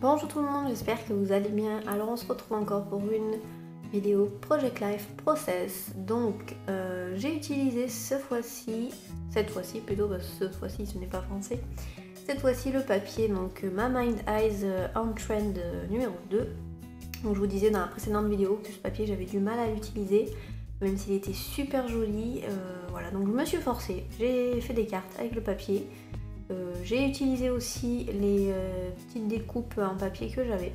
Bonjour tout le monde, j'espère que vous allez bien. Alors on se retrouve encore pour une vidéo Project Life Process. Donc j'ai utilisé cette fois-ci plutôt, parce que cette fois-ci ce n'est pas français. Cette fois-ci le papier, donc Ma Mind Eyes On Trend numéro 2. Donc je vous disais dans la précédente vidéo que ce papier j'avais du mal à l'utiliser, même s'il était super joli. Voilà, donc je me suis forcée, j'ai fait des cartes avec le papier. J'ai utilisé aussi les petites découpes en papier que j'avais.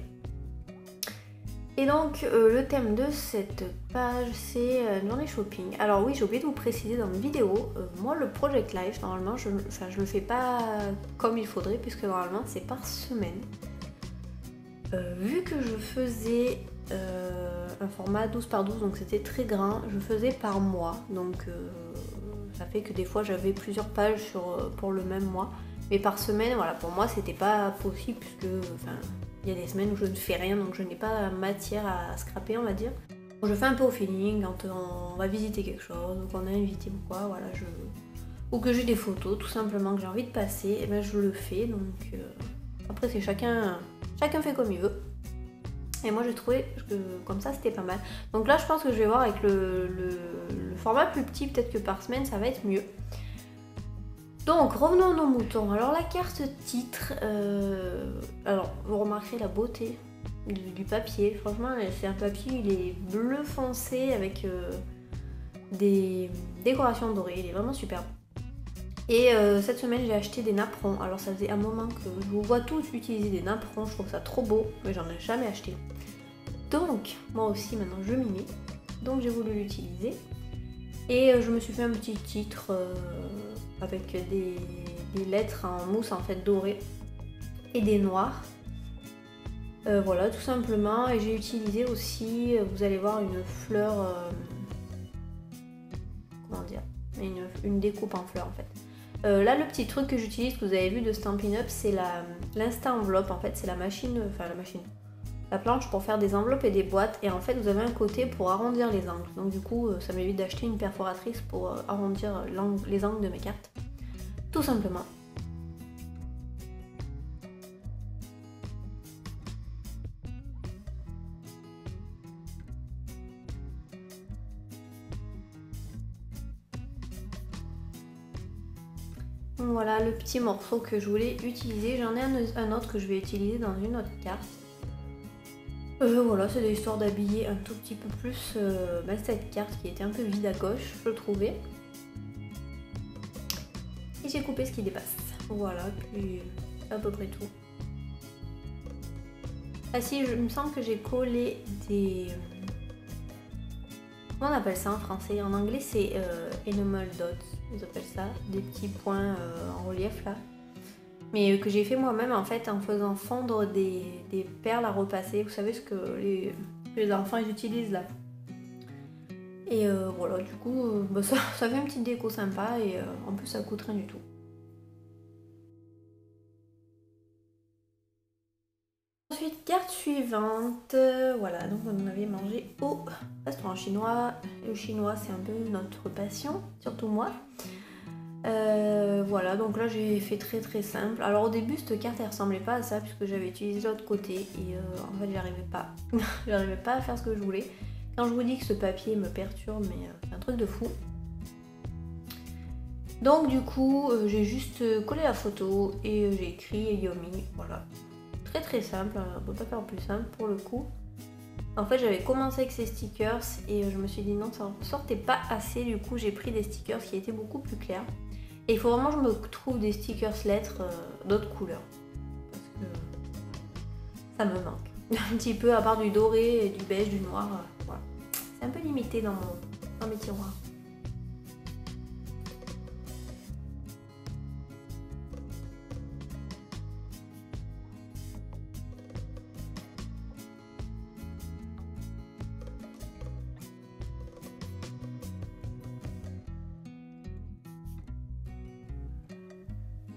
Et donc le thème de cette page c'est journée shopping. Alors oui, j'ai oublié de vous préciser dans une vidéo, moi le Project Life normalement je le fais pas comme il faudrait puisque normalement c'est par semaine. Vu que je faisais un format 12 par 12 donc c'était très grand, je faisais par mois donc ça fait que des fois j'avais plusieurs pages pour le même mois. Mais par semaine, voilà, pour moi c'était pas possible puisque il y a des semaines où je ne fais rien donc je n'ai pas matière à scraper, on va dire. Je fais un peu au feeling quand on va visiter quelque chose ou qu'on est invité ou quoi, voilà, ou que j'ai des photos tout simplement que j'ai envie de passer, et ben je le fais. Donc après c'est chacun fait comme il veut. Et moi j'ai trouvé que comme ça c'était pas mal. Donc là je pense que je vais voir avec le format plus petit, peut-être que par semaine ça va être mieux. Donc revenons à nos moutons. Alors la carte titre, alors vous remarquerez la beauté du papier. Franchement c'est un papier, il est bleu foncé avec des décorations dorées, il est vraiment superbe. Et cette semaine j'ai acheté des napperons. Alors ça faisait un moment que je vous vois tous utiliser des napperons, je trouve ça trop beau, mais j'en ai jamais acheté. Donc moi aussi maintenant je m'y mets, donc j'ai voulu l'utiliser. Et je me suis fait un petit titre avec des lettres en mousse en fait dorée et des noirs. Voilà, tout simplement. Et j'ai utilisé aussi, vous allez voir, une fleur, comment dire, une découpe en fleurs en fait. Là le petit truc que j'utilise, que vous avez vu de Stampin' Up, c'est l'Insta Enveloppe en fait, c'est la planche pour faire des enveloppes et des boîtes, et en fait vous avez un côté pour arrondir les angles. Donc du coup ça m'évite d'acheter une perforatrice pour arrondir les angles de mes cartes. Tout simplement. Voilà le petit morceau que je voulais utiliser. J'en ai un autre que je vais utiliser dans une autre carte. Voilà, c'est l'histoire d'habiller un tout petit peu plus cette carte qui était un peu vide à gauche, je le trouvais. Et j'ai coupé ce qui dépasse. Voilà, puis c'est à peu près tout. Ah si, il me semble que j'ai collé des... Comment on appelle ça en français? En anglais c'est enamel dots, ils appellent ça, des petits points en relief là. Mais que j'ai fait moi-même en fait en faisant fondre des perles à repasser. Vous savez ce que les enfants ils utilisent là. Et voilà, du coup ça fait une petite déco sympa et en plus ça coûte rien du tout. Ensuite, carte suivante, voilà, donc on en avait mangé au restaurant chinois. Le chinois c'est un peu notre passion, surtout moi. Voilà, donc là j'ai fait très simple. Alors au début cette carte elle ressemblait pas à ça puisque j'avais utilisé l'autre côté et en fait j'arrivais pas à faire ce que je voulais. Quand je vous dis que ce papier me perturbe, mais c'est un truc de fou. Donc du coup j'ai juste collé la photo et j'ai écrit Yomi, voilà. Très simple, on peut pas faire plus simple pour le coup. En fait j'avais commencé avec ces stickers et je me suis dit non ça ne sortait pas assez, du coup j'ai pris des stickers qui étaient beaucoup plus clairs. Et il faut vraiment que je me trouve des stickers lettres d'autres couleurs. Parce que ça me manque. Un petit peu, à part du doré, du beige, du noir. Voilà. C'est un peu limité dans mes tiroirs.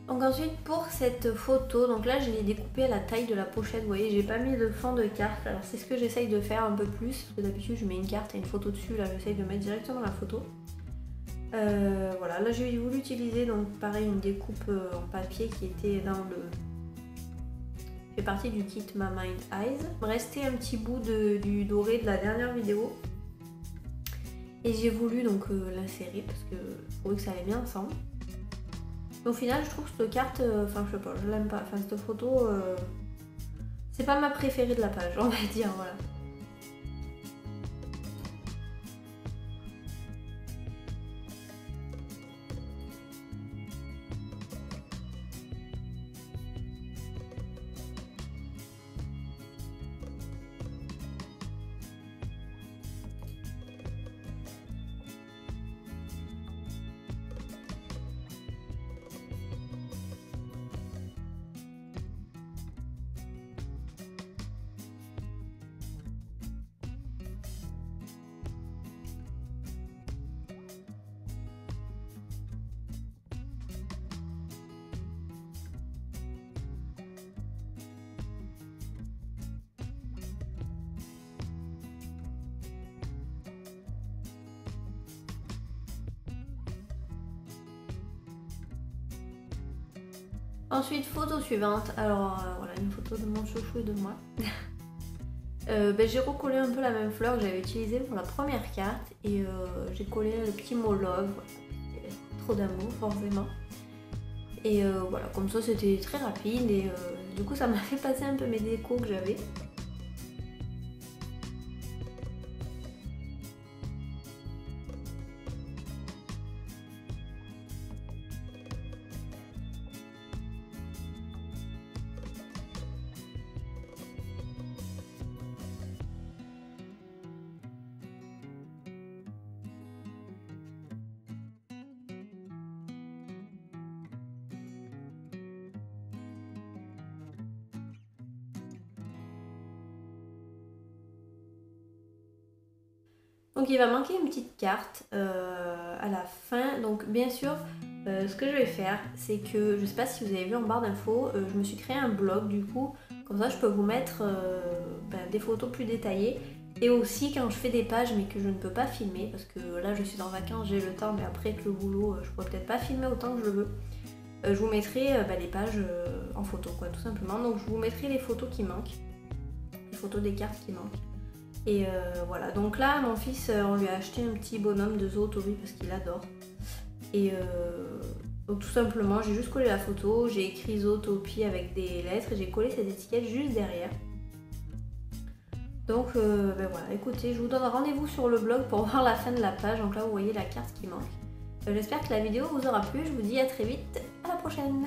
Donc ensuite pour cette photo, donc là je l'ai découpée à la taille de la pochette, vous voyez j'ai pas mis de fond de carte, alors c'est ce que j'essaye de faire un peu plus, parce que d'habitude je mets une carte et une photo dessus, là j'essaye de mettre directement la photo. Voilà, là j'ai voulu utiliser donc pareil une découpe en papier qui était fait partie du kit My Mind Eyes. Il me restait un petit bout du doré de la dernière vidéo. Et j'ai voulu donc l'insérer parce que je trouvais que ça allait bien ensemble. Mais au final, je trouve que cette carte, enfin je sais pas, je l'aime pas. Enfin cette photo, c'est pas ma préférée de la page, on va dire, voilà. Ensuite, photo suivante. Alors voilà, une photo de mon chouchou et de moi. J'ai recollé un peu la même fleur que j'avais utilisée pour la première carte et j'ai collé le petit mot love. Trop d'amour, forcément. Et voilà, comme ça c'était très rapide et du coup ça m'a fait passer un peu mes décos que j'avais. Donc il va manquer une petite carte à la fin. Donc bien sûr, ce que je vais faire, c'est que, je sais pas si vous avez vu en barre d'infos, je me suis créé un blog du coup. Comme ça je peux vous mettre des photos plus détaillées. Et aussi quand je fais des pages mais que je ne peux pas filmer, parce que là je suis en vacances, j'ai le temps, mais après avec le boulot, je pourrais peut-être pas filmer autant que je le veux. Je vous mettrai les pages en photo quoi, tout simplement. Donc je vous mettrai les photos qui manquent, les photos des cartes qui manquent. Et voilà, donc là mon fils, on lui a acheté un petit bonhomme de Zootopie parce qu'il adore. Et donc tout simplement, j'ai juste collé la photo, j'ai écrit Zootopie avec des lettres et j'ai collé cette étiquette juste derrière. Donc voilà, écoutez, je vous donne rendez-vous sur le blog pour voir la fin de la page. Donc là vous voyez la carte qui manque. J'espère que la vidéo vous aura plu, je vous dis à très vite, à la prochaine.